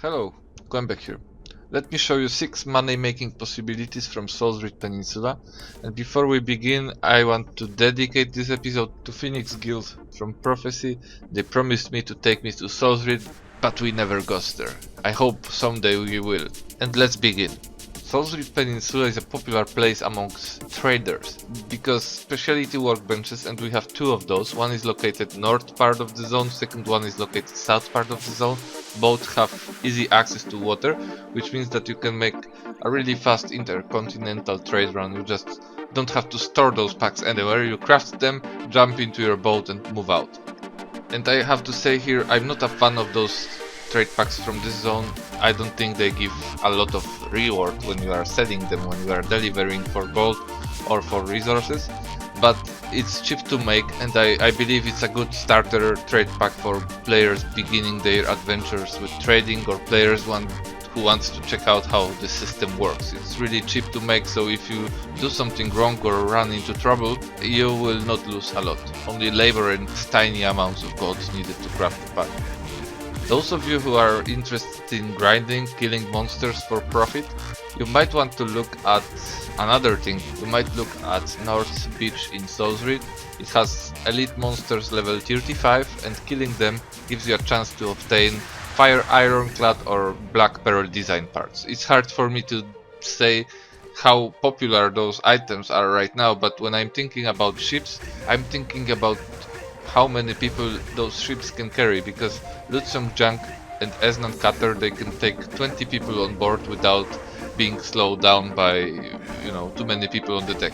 Hello, Qembek here. Let me show you 6 money making possibilities from Solzreed Peninsula, and before we begin I want to dedicate this episode to Phoenix Guild from Prophecy. They promised me to take me to Solzreed, but we never got there. I hope someday we will. And let's begin. Solzreed Peninsula is a popular place amongst traders because specialty workbenches, and we have 2 of those. One is located north part of the zone, second one is located south part of the zone. Both have easy access to water, which means that you can make a really fast intercontinental trade run. You just don't have to store those packs anywhere, you craft them, jump into your boat and move out. And I have to say here, I'm not a fan of those trade packs from this zone. I don't think they give a lot of reward when you are selling them, when you are delivering for gold or for resources, but it's cheap to make, and I believe it's a good starter trade pack for players beginning their adventures with trading, or players who wants to check out how the system works. It's really cheap to make, so if you do something wrong or run into trouble, you will not lose a lot. Only labor and tiny amounts of gold needed to craft the pack. Those of you who are interested in grinding, killing monsters for profit, you might want to look at another thing. You might look at North Beach in Solzreed. It has elite monsters level 35, and killing them gives you a chance to obtain Fire Ironclad or Black Pearl design parts. It's hard for me to say how popular those items are right now, but when I'm thinking about ships, I'm thinking about how many people those ships can carry, because Lutsong Junk and Esnan Cutter, they can take 20 people on board without being slowed down by, too many people on the deck.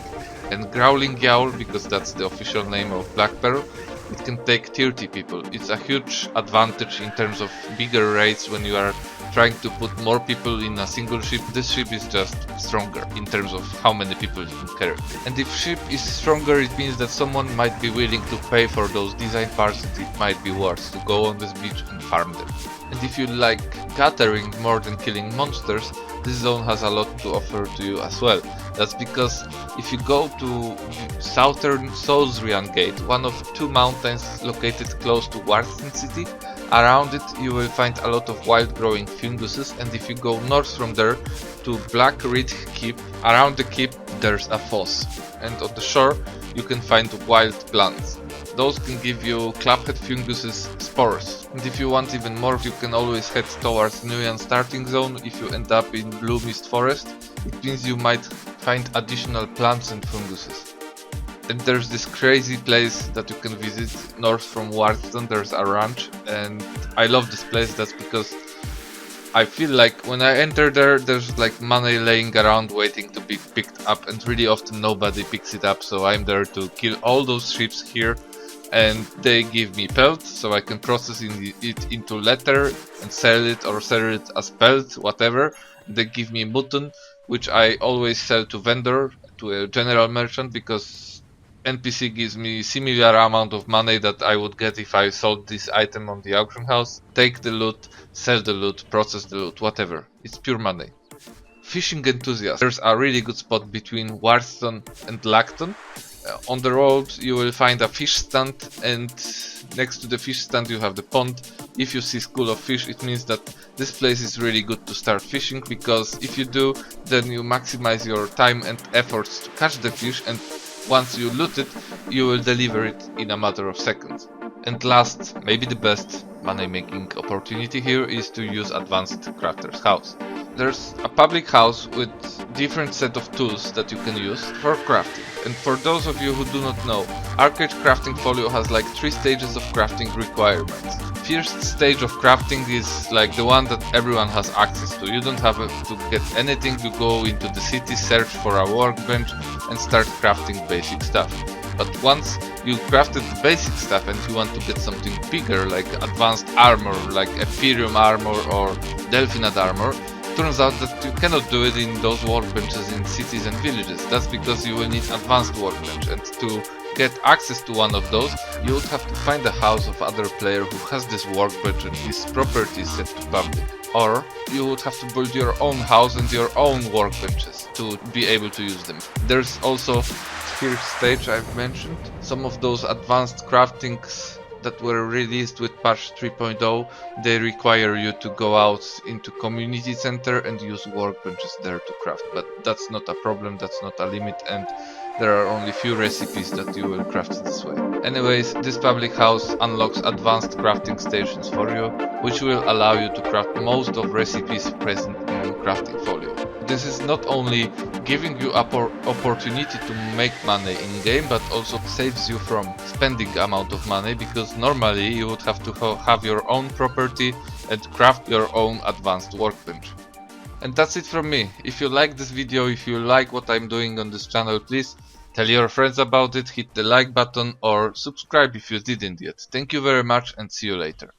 And Growling Yowl, because that's the official name of Black Pearl, it can take 30 people. It's a huge advantage in terms of bigger raids when you are trying to put more people in a single ship. This ship is just stronger in terms of how many people it can carry. And if ship is stronger, it means that someone might be willing to pay for those design parts, and it might be worth to go on this beach and farm them. And if you like gathering more than killing monsters, this zone has a lot to offer to you as well. That's because if you go to southern Solzrean Gate, one of 2 mountains located close to Warston City, around it you will find a lot of wild growing funguses, and if you go north from there to Black Reed Keep, around the keep there's a foss, and on the shore you can find wild plants. Those can give you Clubhead Funguses spores. And if you want even more, you can always head towards Nuyan starting zone. If you end up in Blue Mist Forest, it means you might find additional plants and funguses. And there's this crazy place that you can visit north from Warston. There's a ranch, and I love this place. That's because I feel like when I enter there, there's like money laying around waiting to be picked up, and really often nobody picks it up, so I'm there to kill all those ships here, and they give me pelt, so I can process it into leather and sell it, or sell it as pelt, whatever. They give me mutton, which I always sell to vendor, to a general merchant, because NPC gives me similar amount of money that I would get if I sold this item on the auction house. Take the loot, sell the loot, process the loot, whatever. It's pure money. Fishing enthusiasts. There's a really good spot between Warston and Lacton. On the road you will find a fish stand, and next to the fish stand you have the pond. If you see school of fish, it means that this place is really good to start fishing, because if you do, then you maximize your time and efforts to catch the fish, and once you loot it, you will deliver it in a matter of seconds. And last, maybe the best money making opportunity here is to use Advanced Crafter's House. There's a public house with different set of tools that you can use for crafting. And for those of you who do not know, ArcheAge Crafting Folio has like 3 stages of crafting requirements. First stage of crafting is like the one that everyone has access to. You don't have to get anything, you go into the city, search for a workbench and start crafting basic stuff. But once you crafted the basic stuff and you want to get something bigger, like advanced armor, like Ethereum armor or Delphinad armor, turns out that you cannot do it in those workbenches in cities and villages. That's because you will need advanced workbench, and to get access to one of those, you would have to find a house of other player who has this workbench and his property is set to public. Or you would have to build your own house and your own workbenches to be able to use them. There's also first stage I've mentioned. Some of those advanced craftings that were released with patch 3.0, they require you to go out into community center and use workbenches there to craft, but that's not a problem, that's not a limit, and there are only few recipes that you will craft this way. Anyways, this public house unlocks advanced crafting stations for you, which will allow you to craft most of recipes present in your crafting folio. This is not only giving you opportunity to make money in game, but also saves you from spending amount of money, because normally you would have to have your own property and craft your own advanced workbench. And that's it from me. If you like this video, if you like what I'm doing on this channel, please tell your friends about it, hit the like button or subscribe if you didn't yet. Thank you very much and see you later.